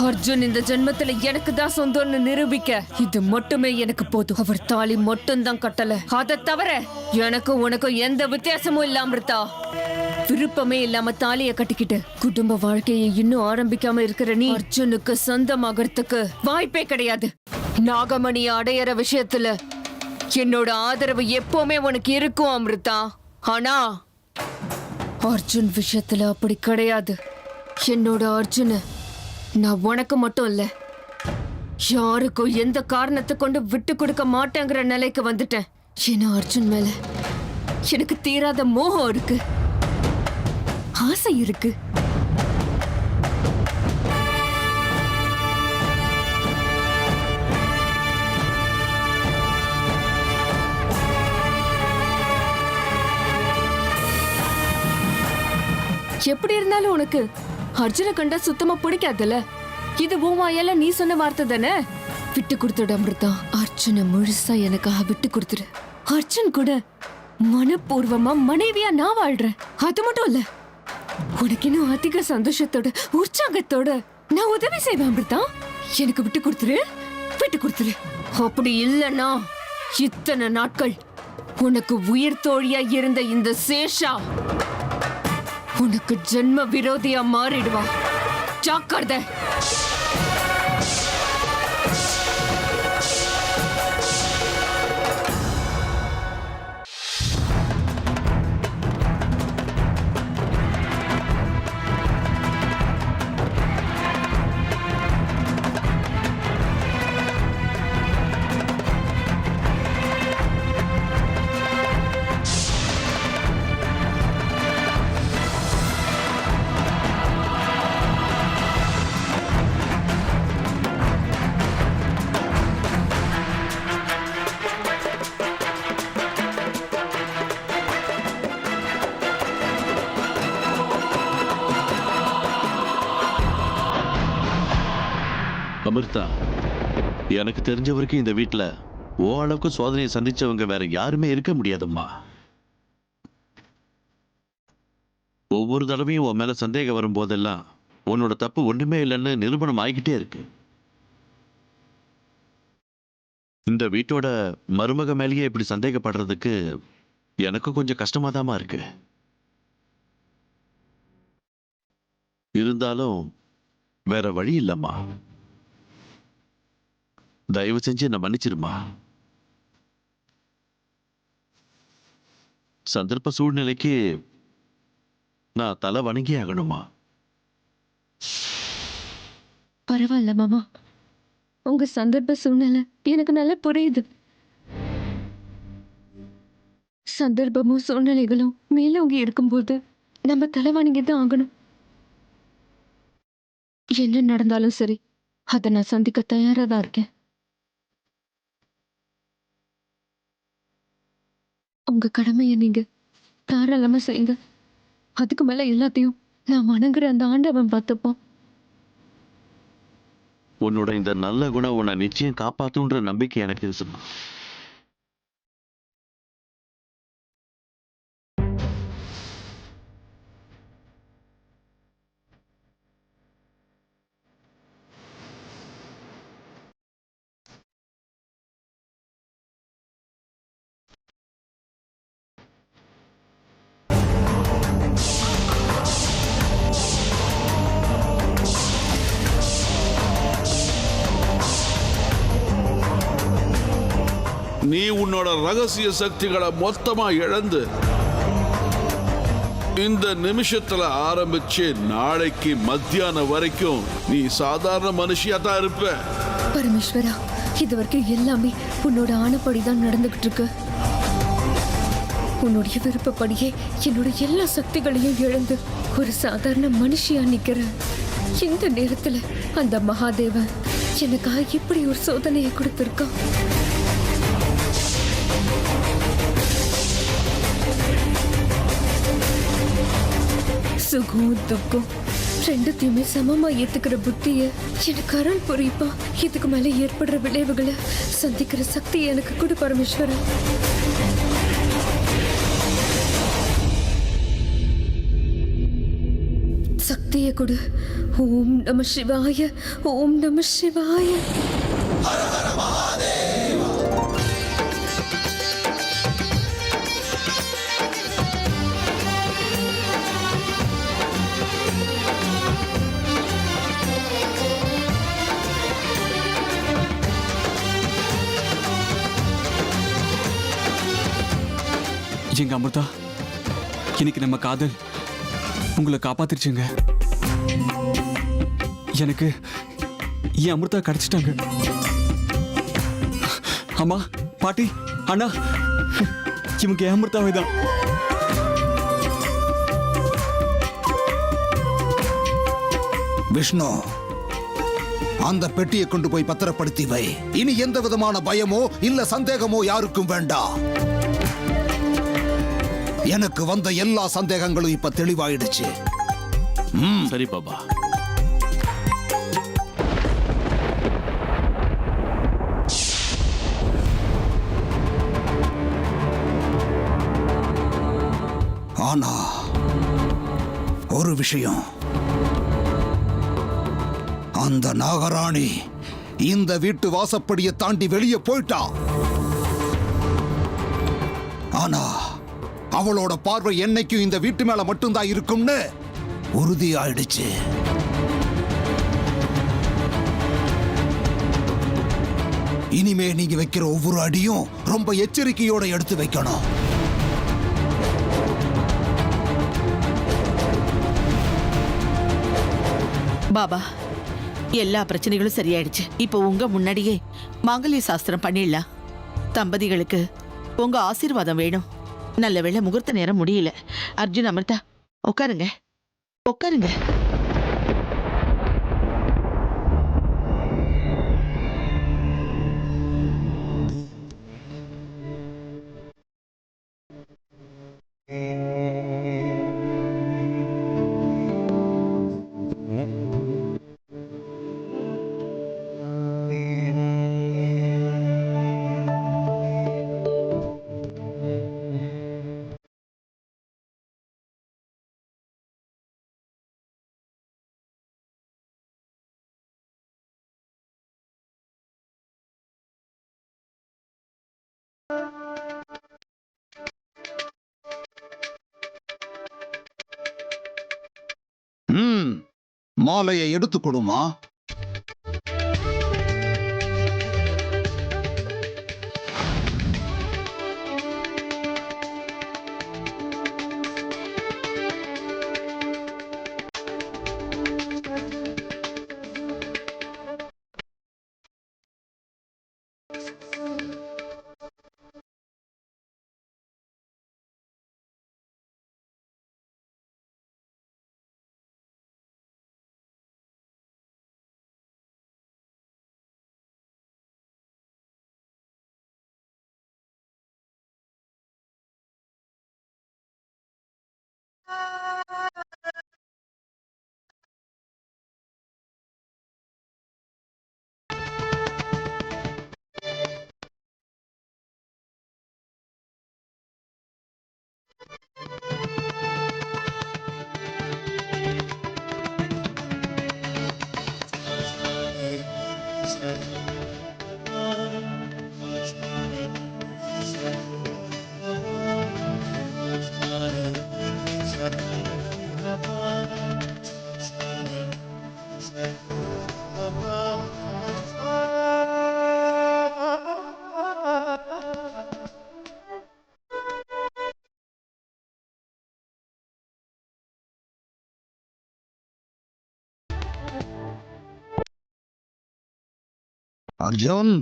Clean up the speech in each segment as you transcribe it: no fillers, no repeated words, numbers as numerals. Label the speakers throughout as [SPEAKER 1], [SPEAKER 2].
[SPEAKER 1] அர்ஜுன் இந்த ஜென்மத்துல எனக்கு தான் சொந்தம்னு நிரூபிக்க இது மட்டுமே எனக்கு போதும். அவர் தாலி மட்டும் தான் கட்டல, அதை தவிர எனக்கும் உனக்கும் எந்த வித்தியாசமும் இல்ல அமிர்தா. விருப்பமே இல்லாம தாலிய கட்டிக்கிட்டு குடும்ப வாழ்க்கையை இன்னும் ஆரம்பிக்காம இருக்கிற நீ அர்ஜுனுக்கு சொந்தமாகறதுக்கு வாய்ப்பே கிடையாது. நாகமணி அடையற விஷயத்துல என்னோட ஆதரவு எப்பவுமே உனக்கு இருக்கும் அமிர்தா. ஆனா அர்ஜுன் விஷயத்துல அப்படி கிடையாது. என்னோட அர்ஜுன நான் உனக்கு மட்டும் இல்ல, யாருக்கும் எந்த காரணத்தை கொண்டு விட்டு கொடுக்க மாட்டேங்கிற நிலைக்கு வந்துட்டேன். ஏன்னா அர்ஜுன் மேல எனக்கு தீராத மோகம் இருக்கு, ஆசை இருக்கு. எப்படி இருந்தாலும் உனக்கு அர்ஜுனை கண்டா சுத்தமா பிடிக்காதுல்ல? இது உன் வாயால நீ சொன்ன வார்த்தை தானே? விட்டு கொடுத்துடு அமிர்தா, அர்ஜுனை முழுசா எனக்காக விட்டு கொடுத்துரு. அர்ஜுன் கூட மனப்பூர்வமா மனைவியா நான் வாழ்றேன். அது மட்டும் இல்ல, உனக்கு இன்னும் அதிக சந்தோஷத்தோட உற்சாகத்தோட நான் உதவி செய்வேன் அமிர்தா. எனக்கு விட்டு கொடுத்துரு, விட்டு கொடுத்துரு. அப்படி இல்லைன்னா இத்தனை நாட்கள் உனக்கு உயிர் தோழியா இருந்த இந்த சேஷா உனக்கு ஜென்ம விரோதியா மாறிடுவா. ஜாக்கிரதை.
[SPEAKER 2] அமிர்தா, எனக்கு தெரிஞ்ச வரைக்கும் இந்த வீட்டில் ஓ அளவுக்கு சோதனையை சந்திச்சவங்க வேற யாருமே இருக்க முடியாதும்மா. ஒவ்வொரு தடவையும் உன் மேல சந்தேகம் வரும் போதெல்லாம் உன்னோட தப்பு ஒண்ணுமே இல்லைன்னு நிரூபணம் ஆகிக்கிட்டே இருக்கு. இந்த வீட்டோட மருமக மேலேயே இப்படி சந்தேகப்படுறதுக்கு எனக்கு கொஞ்சம் கஷ்டமாதாம்மா இருக்கு. இருந்தாலும் வேற வழி இல்லம்மா. தயவு செஞ்சு என்ன மன்னிச்சிருமா. சந்தர்ப்ப சூழ்நிலைக்கு நான் தலை வணங்கி ஆகணுமா?
[SPEAKER 1] பரவாயில்ல மாமா, உங்க சந்தர்ப்ப சூழ்நிலை எனக்கு நல்லா புரியுது. சந்தர்ப்பமும் சூழ்நிலைகளும் மேலோங்கி இருக்கும்போது நம்ம தலை வணங்கி தான் ஆகணும். என்ன நடந்தாலும் சரி, அதை நான் சந்திக்க தயாரா தான் இருக்கேன். உங்க கடமையை நீங்க தாராளமா செய்யுங்க. அதுக்கு மேல எல்லாத்தையும் நான் வணங்குற அந்த ஆண்டவன் பார்த்துப்போம்.
[SPEAKER 2] உன்னோட இந்த நல்ல குணம் உன்னை நிச்சயம் காப்பாத்துன்ற நம்பிக்கை எனக்கு இருக்குமா.
[SPEAKER 3] நீ உன்னோட ரகசிய சக்திகளை மொத்தமா இழந்து இந்த நிமிஷத்துல ஆரம்பிச்சு நாளைக்கு மத்தியானம் வரைக்கும் நீ சாதாரண மனுஷியா தான் இருப்ப.
[SPEAKER 1] பரமேஸ்வரா, இது வரைக்கும் எல்லாமே உன்னோட ஆணைப்படிதான் நடந்துகிட்டு இருக்கு. உன்னுடைய விருப்பப்படியே என்னோட எல்லா சக்திகளையும் இழந்து ஒரு சாதாரண மனுஷியா நிக்கிற இந்த நேரத்துல அந்த மகாதேவன் எனக்காக இப்படி ஒரு சோதனையை கொடுத்திருக்கான். சுகம் துக்கம் ரெண்டுத்தையுமே சமமா ஏத்துக்கிற புத்திய எனக்கு அருள் புரிப்பா. இதுக்கு மேல ஏற்படுற விளைவுகளை சந்திக்கிற சக்தி எனக்கு கொடு பரமேஸ்வரன். சக்தி சக்தியை கொடு. ஓம் நம சிவாய, ஓம் நம சிவாய.
[SPEAKER 4] எங்க அமிர்தா, இன்னைக்கு நம்ம காதல் உங்களை காப்பாத்திருச்சுங்க. எனக்கு என் அமிர்தா கிடைச்சிட்டாங்க. அம்மா, பாட்டி, அண்ணா, இவங்க என் அமிர்தாவே தான்.
[SPEAKER 5] விஷ்ணு, அந்த பெட்டியை கொண்டு போய் பத்திரப்படுத்தி வை. இனி எந்த விதமான பயமோ இல்ல சந்தேகமோ யாருக்கும் வேண்டாம். எனக்கு வந்த எல்லா சந்தேகங்களும் இப்ப தெளிவாயிடுச்சு.
[SPEAKER 2] சரி பாபா.
[SPEAKER 5] ஆனா ஒரு விஷயம், அந்த நாகராணி இந்த வீட்டு வாசப்படியை தாண்டி வெளியே போயிட்டா. ஆனா அவளோட பார்வை என்னைக்கும் இந்த வீட்டு மேல மட்டும்தான் இருக்கும்னு உறுதி ஆயிடுச்சு. இனிமே நீங்க வைக்கிற ஒவ்வொரு அடியும் ரொம்ப எச்சரிக்கையோட எடுத்து வைக்கணும்.
[SPEAKER 6] பாபா, எல்லா பிரச்சனைகளும் சரியாயிடுச்சு. இப்போ உங்க முன்னாடியே மாங்கல்ய சாஸ்திரம் பண்ணிடலாம். தம்பதிகளுக்கு உங்க ஆசீர்வாதம் வேணும். நல்ல வேளை முகூர்த்த நேரம் முடியல. அர்ஜுன், அமிர்தா, உட்காருங்க, உட்காருங்க.
[SPEAKER 5] மாலையை எடுத்துக் கொடுமா. அர்ஜுன்,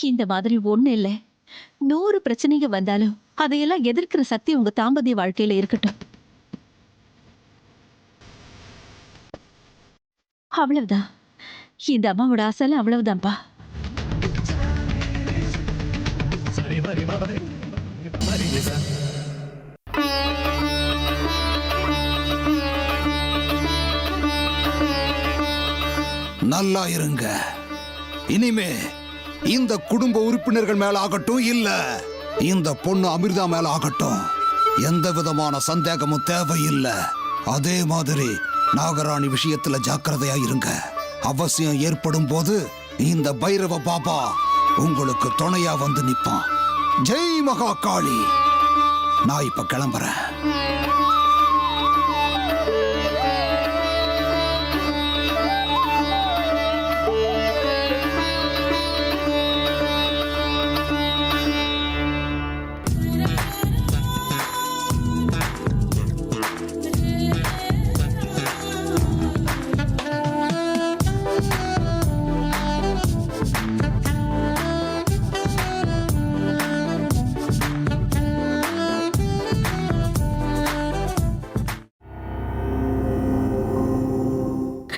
[SPEAKER 7] இந்த மாதிரி ஒண்ணு இல்ல, 100 பிரச்சனைங்க வந்தாலும் அதையெல்லாம் எதிர்க்கிற சக்தி உங்க தாம்பத்திய வாழ்க்கையில இருக்கட்டும். அவ்வளவுதான். இந்த அம்மாவோட ஆசை அவ்வளவுதான்ப்பா.
[SPEAKER 5] நல்லா இருங்க. இனிமே இந்த குடும்ப உறுப்பினர்கள் மேல ஆகட்டும், இல்ல இந்த பொண்ணு அமிர்தா மேல ஆகட்டும், எந்த விதமான சந்தேகமும் தேவையில்லை. அதே மாதிரி நாகராணி விஷயத்துல ஜாக்கிரதையா இருங்க. அவசியம் ஏற்படும் போது இந்த பைரவ பாபா உங்களுக்கு துணையா வந்து நிப்பான். ஜெய் மகா காளி. நான் இப்ப கிளம்புறேன்.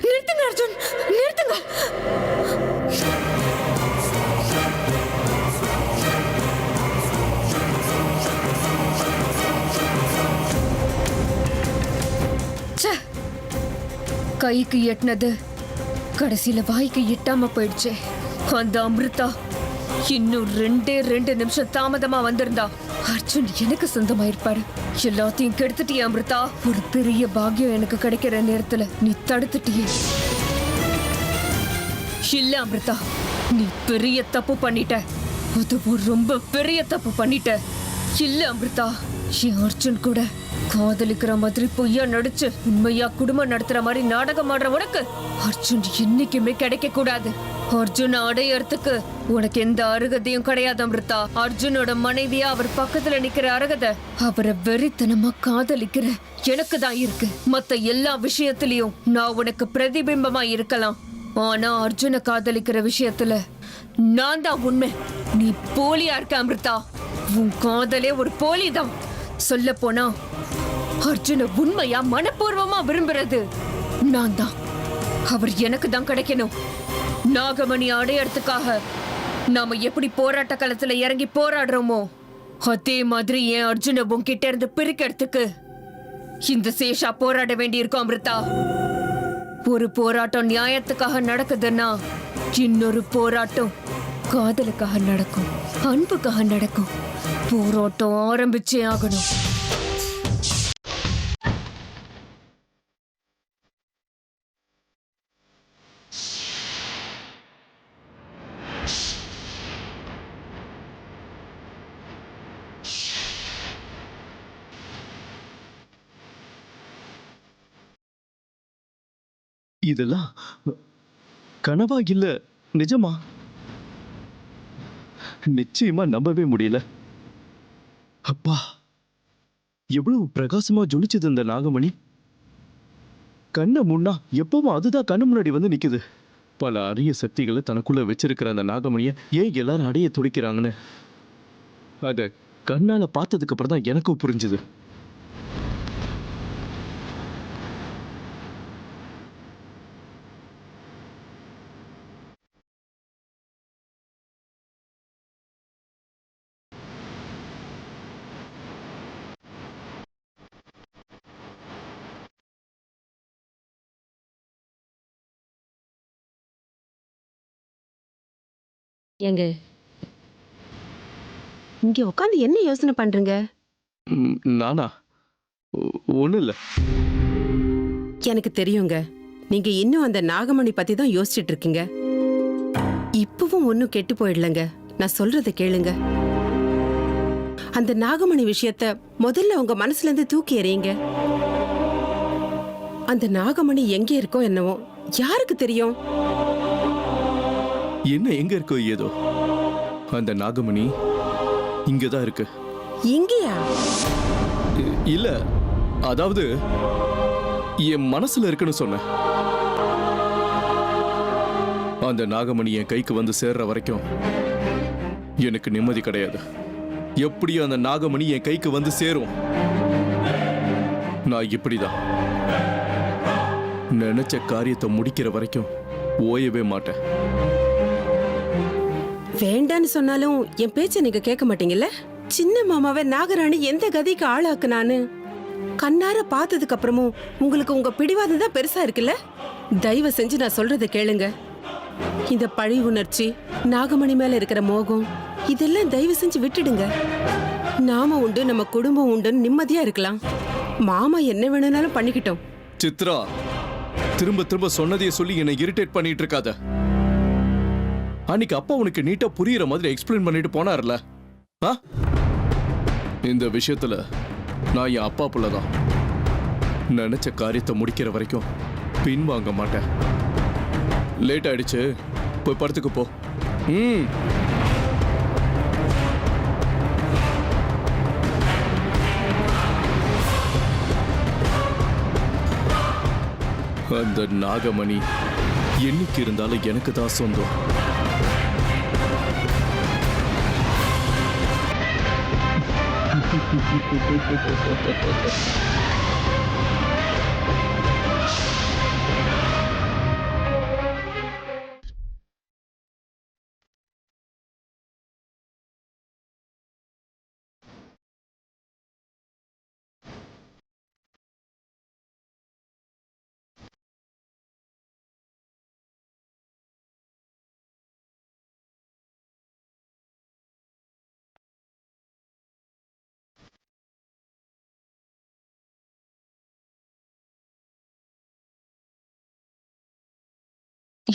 [SPEAKER 1] நிறுத்துங்க அர்ஜுன், நிறுத்துங்க. ச்சே, கைக்கு எட்டினது கடைசியில வாய்க்கு எட்டாம போயிடுச்சு. அந்த அமிர்தா இன்னும் 2 நிமிஷம் தாமதமா வந்திருந்தா அர்ஜுன் எனக்கு சொந்தமாயிருப்பாரு. எல்லாத்தையும் கெடுத்துட்டியே அமிர்தா. ஒரு பெரிய பாக்கியம் எனக்கு கிடைக்கிற நேரத்துல நீ தடுத்துட்டியே. இல்ல அமிர்தா, நீ பெரிய தப்பு பண்ணிட்ட. அதுவும் ரொம்ப பெரிய தப்பு பண்ணிட்ட. இல்ல அமிர்தா, என் அர்ஜுன் கூட காதலிக்கிற மாதிரி பொய்யா நடிச்சு உண்மையா குடும்பம் நடத்துற மாதிரி நாடகம் ஆடுற உனக்கு அர்ஜுன் என்னைக்குமே கிடைக்க கூடாது. அர்ஜுன் அடையறதுக்கு உனக்கு எந்த அருகதையும் கிடையாது அமிர்தா. அர்ஜுனோட மனைவியா அவர் பக்கத்துல நிக்கிற அருகதை அவரை வெறித்தனமா காதலிக்கிற எனக்கு தான் இருக்கு. மத்த எல்லா விஷயத்திலயும் நான் உனக்கு பிரதிபிம்பமா இருக்கலாம், ஆனா அர்ஜுனை காதலிக்கிற விஷயத்துல நான் தான் உண்மை. நீ போலியா இருக்க அமிர்தா. உன் காதலே ஒரு போலிதான். சொல்ல போனா அர்ஜுன உண்மையா மனப்பூர்வமா விரும்புறது நான் தான். அவர் எனக்கு தான் கிடைக்கணும். நாகமணி அடையறதுக்காக நாம எப்படி போராட்ட களத்துல இறங்கி போராடுறோமோ அதே மாதிரி என் அர்ஜுன உன்கிட்ட இருந்து பிரிக்கிறதுக்கு இந்த சேஷா போராட வேண்டியிருக்கும் அமிர்தா. ஒரு போராட்டம் நியாயத்துக்காக நடக்குதுன்னா இன்னொரு போராட்டம் காதலுக்காக நடக்கும், அன்புக்காக நடக்கும். போராட்டம் ஆரம்பிச்சே ஆகணும்.
[SPEAKER 4] இதெல்லாம் கனவா இல்ல நிஜமா? நிச்சயமா நம்பவே முடியல. அப்பா, எவ்வளவு பிரகாசமா ஜொலிச்சது இந்த நாகமணி. கண்ணை முன்னா எப்பவும் அதுதான் கண்ணு முன்னாடி வந்து நிக்குது. பல அரிய சக்திகளை தனக்குள்ள வச்சிருக்கிற அந்த நாகமணியை ஏன் எல்லாரும் அடைய துடிக்கிறாங்கன்னு அத கண்ணால பார்த்ததுக்கு அப்புறம் தான் எனக்கும் புரிஞ்சுது.
[SPEAKER 8] ஏங்க, இங்க உட்காந்து என்ன யோசனை பண்றீங்க?
[SPEAKER 4] நானா? ஒண்ணும் இல்ல.
[SPEAKER 8] எனக்கு தெரியுங்க, நீங்க இன்னும் அந்த நாகமணி பத்தி தான் யோசிச்சுட்டு இருக்கீங்க. இப்பவும் ஒன்னும் கெட்டு போயிடலங்க. நான் சொல்றத கேளுங்க. அந்த நாகமணி விஷயத்த முதல்ல உங்க மனசுல இருந்து தூக்கி எறியுங்க. அந்த நாகமணி எங்க இருக்கோ என்னவோ யாருக்கு தெரியும்?
[SPEAKER 4] என்ன எங்க இருக்கோ ஏதோ, அந்த நாகமணி இங்கதான் இருக்கு.
[SPEAKER 8] இங்கயா?
[SPEAKER 4] இல்ல, அதாவது என் மனசுல இருக்குன்னு சொன்னேன். அந்த நாகமணி என் கைக்கு வந்து சேர்ற வரைக்கும் எனக்கு நிம்மதி கிடையாது. எப்படியும் அந்த நாகமணி என் கைக்கு வந்து சேரும். நான் இப்படிதான் நினைச்ச காரியத்தை முடிக்கிற வரைக்கும் ஓயவே மாட்டேன்.
[SPEAKER 8] வேண்டான்னு சொன்னாலும் என் பேச்ச நீங்க கேட்க மாட்டீங்கல்ல? சின்ன மாமாவை நாகராணி எந்த கதைக்கு ஆளாக்குனான்னு கண்ணார பார்த்ததுக்கு அப்புறமும் உங்களுக்கு உங்க பிடிவாதம் தான் பெருசா இருக்குல்ல? தயவு செஞ்சு நான் சொல்றதை கேளுங்க. இந்த பழி உணர்ச்சி, நாகமணி மேல இருக்கிற மோகம், இதெல்லாம் தயவு செஞ்சு விட்டுடுங்க. நாம உண்டு, நம்ம குடும்பம் உண்டுன்னு நிம்மதியா இருக்கலாம். மாமா என்ன வேணும்னாலும் பண்ணிக்கிட்டோம்.
[SPEAKER 4] சித்ரா, திரும்ப திரும்ப சொன்னதையே சொல்லி என்னை இரிட்டேட் பண்ணிட்டு இருக்காத. அன்னைக்கு அப்பா உனக்கு நீட்டா புரியுற மாதிரி எக்ஸ்பிளைன் பண்ணிட்டு போனார்ல. இந்த விஷயத்துல நான் என் அப்பா புள்ளதான். நினைச்ச காரியத்தை முடிக்கிற வரைக்கும் பின்வாங்க மாட்டேன். லேட் ஆயிடுச்சு, போய் படத்துக்கு போ. அந்த நாகமணி என்னைக்கு இருந்தாலும் எனக்கு தான் சொந்தம்.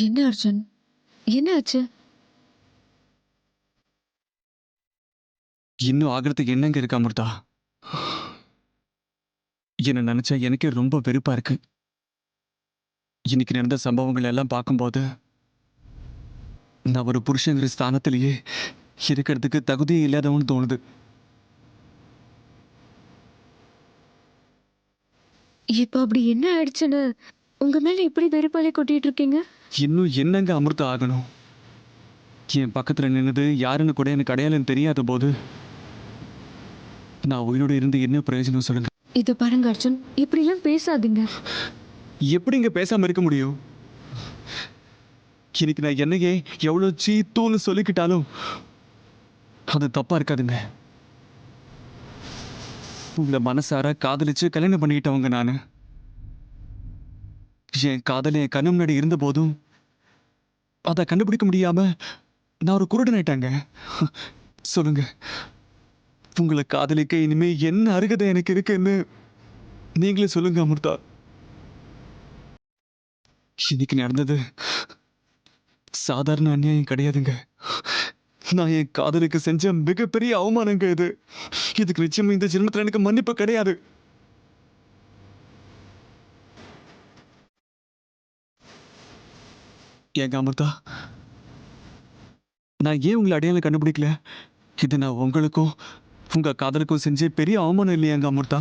[SPEAKER 7] என்ன அர்ஜுன், என்ன ஆச்சு?
[SPEAKER 9] இன்னும் ஆகிறதுக்கு என்னங்க இருக்கு அமிர்தா? என்ன நினைச்சா எனக்கே ரொம்ப வெறுப்பா இருக்கு. இன்னைக்கு நடந்த சம்பவங்கள் எல்லாம் பார்க்கும்போது நான் ஒரு புருஷங்கிற ஸ்தானத்திலேயே இருக்கிறதுக்கு தகுதியே இல்லாதவன்னு தோணுது.
[SPEAKER 7] இப்ப அப்படி என்ன ஆயிடுச்சுன்னு உங்க மேல இப்படி வெறுப்பாலே கொட்டிட்டு இருக்கீங்க?
[SPEAKER 9] இன்னும் என்னங்க அமிர்தா ஆகணும்? என் பக்கத்துல நின்னது யாருன்னு கூட எனக்கு அடையாளம் தெரியாத போது நான் உயிரோடு இருந்து என்ன பிரயோஜனம் சொல்லுங்க?
[SPEAKER 7] இது பாருங்க அர்ஜுன், இப்படி எல்லாம் பேசாதீங்க.
[SPEAKER 9] எப்படிங்க பேசாம இருக்க முடியும்? இன்னைக்கு நான் என்னையே எவ்வளவு சீத்தூன்னு சொல்லிக்கிட்டாலும் அது தப்பா இருக்காதுங்க. உங்களை மனசார காதலிச்சு கல்யாணம் பண்ணிக்கிட்டவங்க நானு. என் காதல் என் கண்ணு முன்னாடி இருந்த போதும் அதை கண்டுபிடிக்க முடியாம நான் ஒரு குருடன் ஆயிட்டாங்க. சொல்லுங்க, உங்களை காதலிக்க இனிமே என்ன அருகதை எனக்கு இருக்குன்னு நீங்களே சொல்லுங்க அமிர்தா. இன்னைக்கு நடந்தது சாதாரண அநியாயம் கிடையாதுங்க. நான் என் காதலுக்கு செஞ்ச மிகப்பெரிய அவமானங்க இது. இதுக்கு நிச்சயம் இந்த ஜென்மத்துல எனக்கு மன்னிப்பு கிடையாது. ஏங்க அமிர்தா, நான் ஏன் உங்களை அடையாளம் கண்டுபிடிக்கல? இது நான் உங்களுக்கும் உங்க காதலுக்கும் செஞ்ச பெரிய அவமானம் இல்லையாங்க அமிர்தா?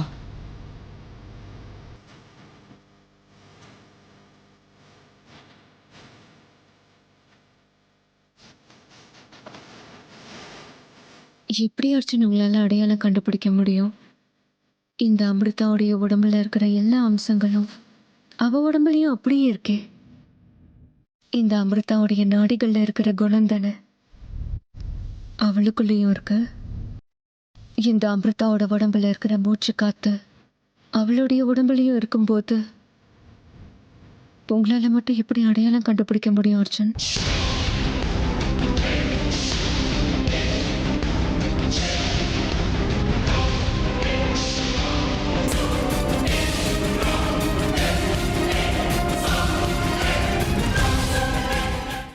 [SPEAKER 7] எப்படி அர்ஜுன் உங்களால அடையாளம் கண்டுபிடிக்க முடியும்? இந்த அமிர்தாவுடைய உடம்புல இருக்கிற எல்லா அம்சங்களும் அவ உடம்புலயும் அப்படியே இருக்கே. இந்த அமிர்தாவுடைய நாடிகள்ல இருக்கிற குணம் தானே அவளுக்குள்ளேயும் இருக்கு. இந்த அமிர்தாவோட உடம்புல இருக்கிற மூச்சு காத்து அவளுடைய உடம்புலயும் இருக்கும்போது உங்களால மட்டும் எப்படி அடையாளம் கண்டுபிடிக்க முடியும் அர்ஜுன்?